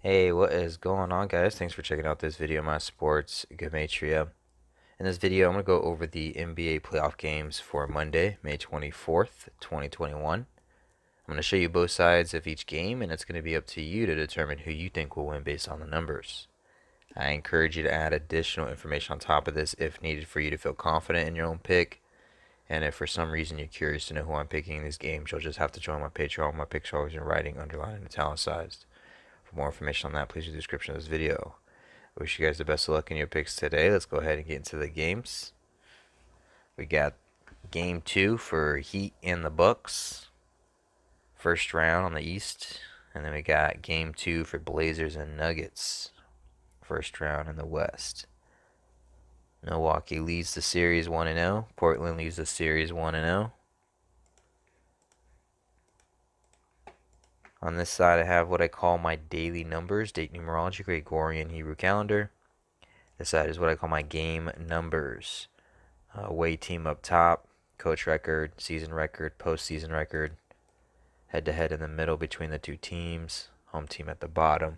Hey, what is going on, guys? Thanks for checking out this video of my sports Gematria. In this video, I'm going to go over the NBA playoff games for Monday, May 24th, 2021. I'm going to show you both sides of each game, and it's going to be up to you to determine who you think will win based on the numbers. I encourage you to add additional information on top of this if needed for you to feel confident in your own pick. And if for some reason you're curious to know who I'm picking in these games, you'll just have to join my Patreon. My picks are always in writing, underlined, and italicized. For more information on that, please read the description of this video. I wish you guys the best of luck in your picks today. Let's go ahead and get into the games. We got game 2 for Heat and the Bucks. First round on the East. And then we got game 2 for Blazers and Nuggets. First round in the West. Milwaukee leads the series 1-0. Portland leads the series 1-0. On this side, I have what I call my daily numbers, date numerology, Gregorian Hebrew calendar. This side is what I call my game numbers. Away team up top, coach record, season record, postseason record. Head to head in the middle between the two teams. Home team at the bottom.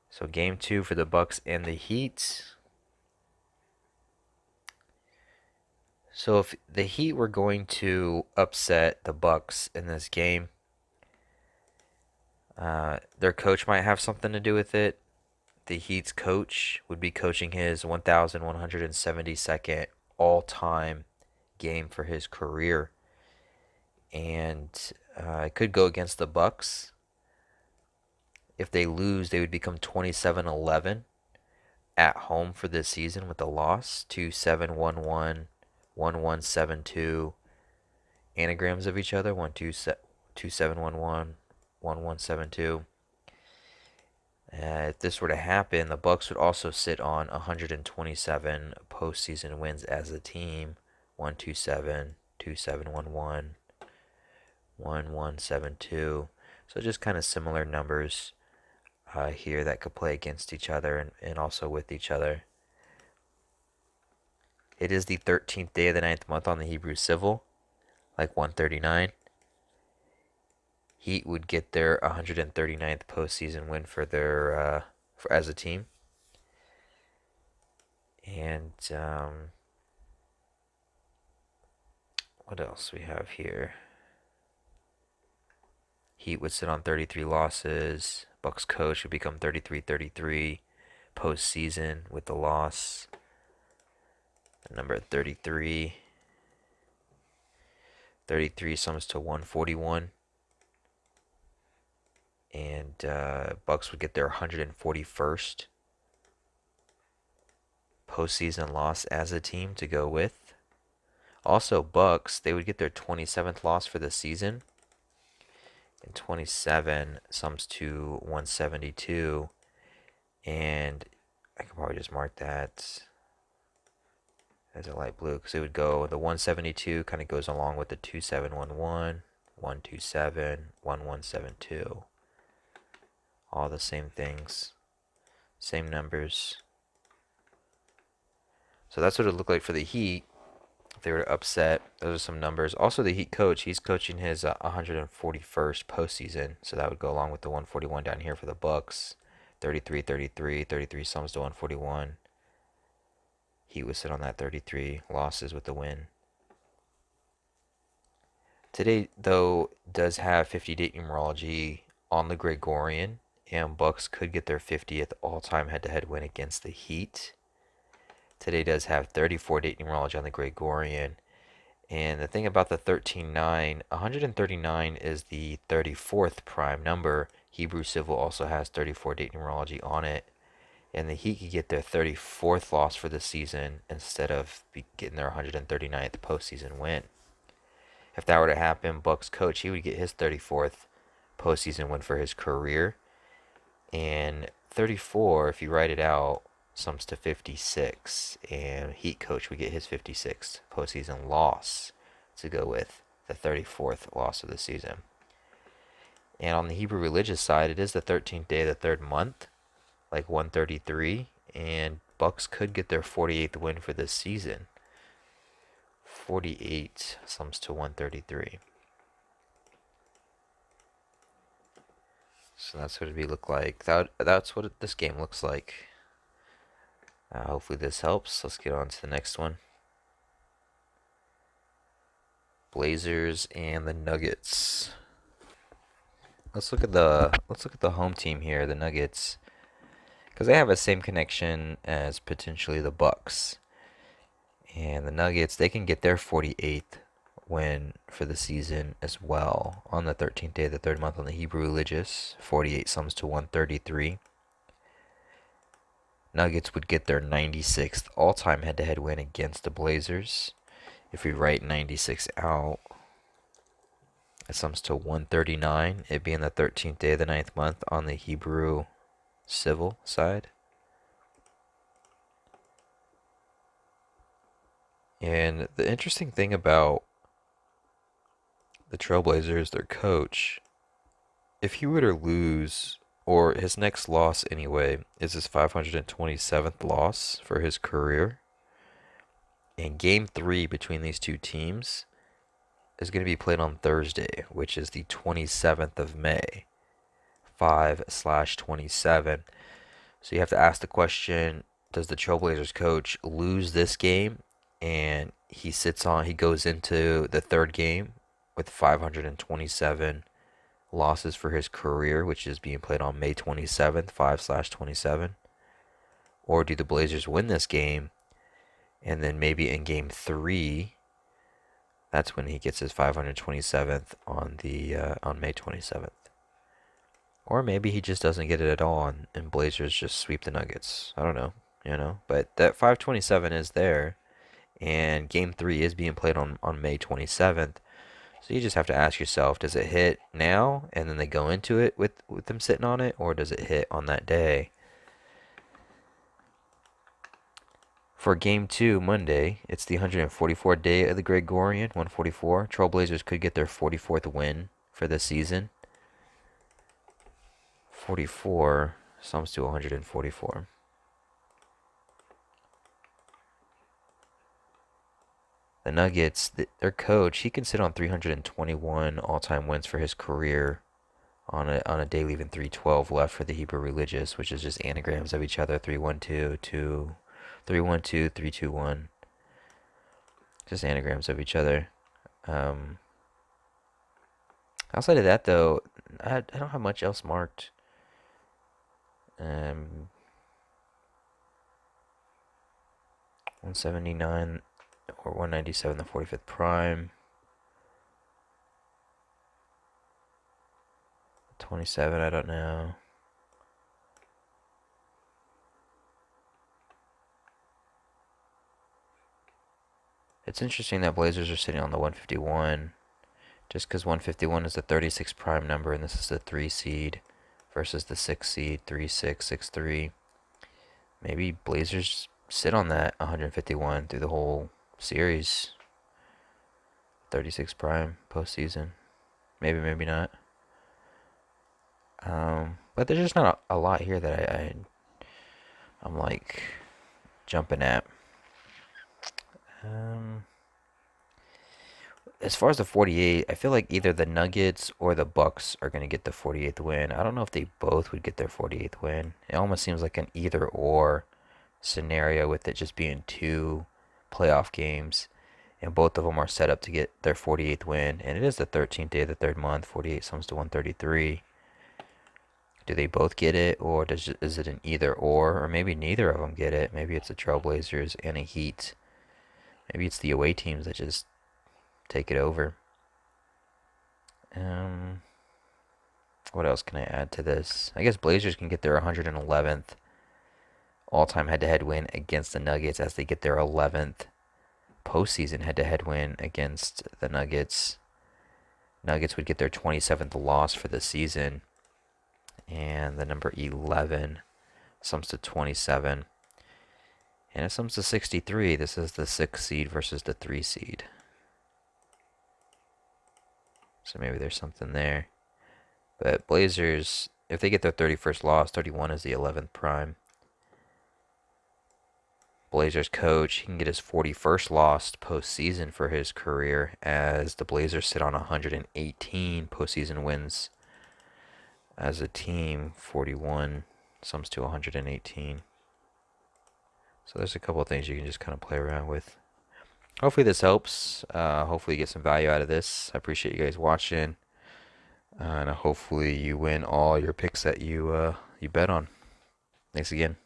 So game 2 for the Bucks and the Heat. So if the Heat were going to upset the Bucks in this game, their coach might have something to do with it. The Heat's coach would be coaching his 1,172nd all-time game for his career, and it could go against the Bucks. If they lose, they would become 27-11 at home for this season with a loss. 2-7-1-1, 1-1-7-2 anagrams of each other. 2-7-1-1, 1-1-7-2. If this were to happen, the Bucks would also sit on 127 postseason wins as a team. 1-2-7, 2-7-1-1, 1-1-7-2. So just kind of similar numbers here that could play against each other and also with each other. It is the 13th day of the 9th month on the Hebrew Civil, like 139. Heat would get their 139th postseason win for their as a team. And what else we have here? Heat would sit on 33 losses. Bucks coach would become 33-33 postseason with the loss. The number 33. 33 sums to 141. And Bucks would get their 141st postseason loss as a team to go with. Also, Bucks, they would get their 27th loss for the season. And 27 sums to 172. And I could probably just mark that as a light blue because it would go, the 172 kind of goes along with the 2711, 127, 1172. All the same things, same numbers. So that's what it would look like for the Heat if they were to upset. Those are some numbers. Also, the Heat coach, he's coaching his 141st postseason, so that would go along with the 141 down here for the Bucks. 33-33, 33 sums to 141. Heat would sit on that 33 losses with the win. Today, though, does have 50 date numerology on the Gregorian, and Bucks could get their 50th all-time head-to-head win against the Heat. Today does have 34 date numerology on the Gregorian. And the thing about the 13-9, 139 is the 34th prime number. Hebrew Civil also has 34 date numerology on it. And the Heat could get their 34th loss for the season instead of getting their 139th postseason win. If that were to happen, Bucks coach, he would get his 34th postseason win for his career. And 34, if you write it out, sums to 56. And Heat coach would get his 56th postseason loss to go with the 34th loss of the season. And on the Hebrew religious side, it is the 13th day of the third month, like 133. And Bucks could get their 48th win for this season. 48 sums to 133. So that's what it'd look like. That's what this game looks like. Hopefully this helps. Let's get on to the next one. Blazers and the Nuggets. Let's look at the home team here, the Nuggets, because they have the same connection as potentially the Bucks. And the Nuggets, they can get their 48th win for the season as well on the 13th day of the third month on the Hebrew religious. 48 sums to 133. Nuggets would get their 96th all-time head-to-head win against the Blazers. If we write 96 out, it sums to 139, it being the 13th day of the ninth month on the Hebrew civil side. And the interesting thing about the Trailblazers, their coach, if he were to lose, or his next loss anyway, is his 527th loss for his career. And game 3 between these two teams is going to be played on Thursday, which is the 27th of May, 5/27. So you have to ask the question, does the Trailblazers coach lose this game and he goes into the third game with 527 losses for his career, which is being played on May 27th, 5/27? Or do the Blazers win this game and then maybe in game 3, that's when he gets his 527th on May 27th? Or maybe he just doesn't get it at all and Blazers just sweep the Nuggets. I don't know. But that 527 is there, and Game 3 is being played on May 27th. So you just have to ask yourself, does it hit now and then they go into it with them sitting on it, or does it hit on that day? For Game 2, Monday, it's the 144th day of the Gregorian, 144. Trailblazers could get their 44th win for the season. 44 sums to 144. The Nuggets, their coach, he can sit on 321 all-time wins for his career on a day leaving 312 left for the Hebrew religious, which is just anagrams of each other, 312, 2, 312, 321. Just anagrams of each other. Outside of that, though, I don't have much else marked. 179 or 197, the 45th prime. 27, I don't know. It's interesting that Blazers are sitting on the 151, just because 151 is the 36 prime number, and this is the 3 seed versus the 6 seed, 3-6-6-3. Maybe Blazers sit on that 151 through the whole series. 36 prime postseason. Maybe, maybe not. But there's just not a lot here that I'm like jumping at. As far as the 48, I feel like either the Nuggets or the Bucks are going to get the 48th win. I don't know if they both would get their 48th win. It almost seems like an either or scenario with it just being 2 playoff games, and both of them are set up to get their 48th win. And it is the 13th day of the third month. 48 sums to 133. Do they both get it, or is it an either or maybe neither of them get it? Maybe it's the Trailblazers and a Heat. Maybe it's the away teams that just take it over. What else can I add to this? I guess Blazers can get their 111th all-time head-to-head win against the Nuggets as they get their 11th postseason head-to-head win against the Nuggets. Nuggets would get their 27th loss for the season, and the number 11 sums to 27. And it sums to 63. This is the 6 seed versus the 3 seed. So maybe there's something there. But Blazers, if they get their 31st loss, 31 is the 11th prime. Blazers coach, he can get his 41st loss postseason for his career as the Blazers sit on 118 postseason wins As a team, 41 sums to 118. So there's a couple of things you can just kind of play around with. Hopefully this helps. Hopefully you get some value out of this. I appreciate you guys watching. And hopefully you win all your picks that you bet on. Thanks again.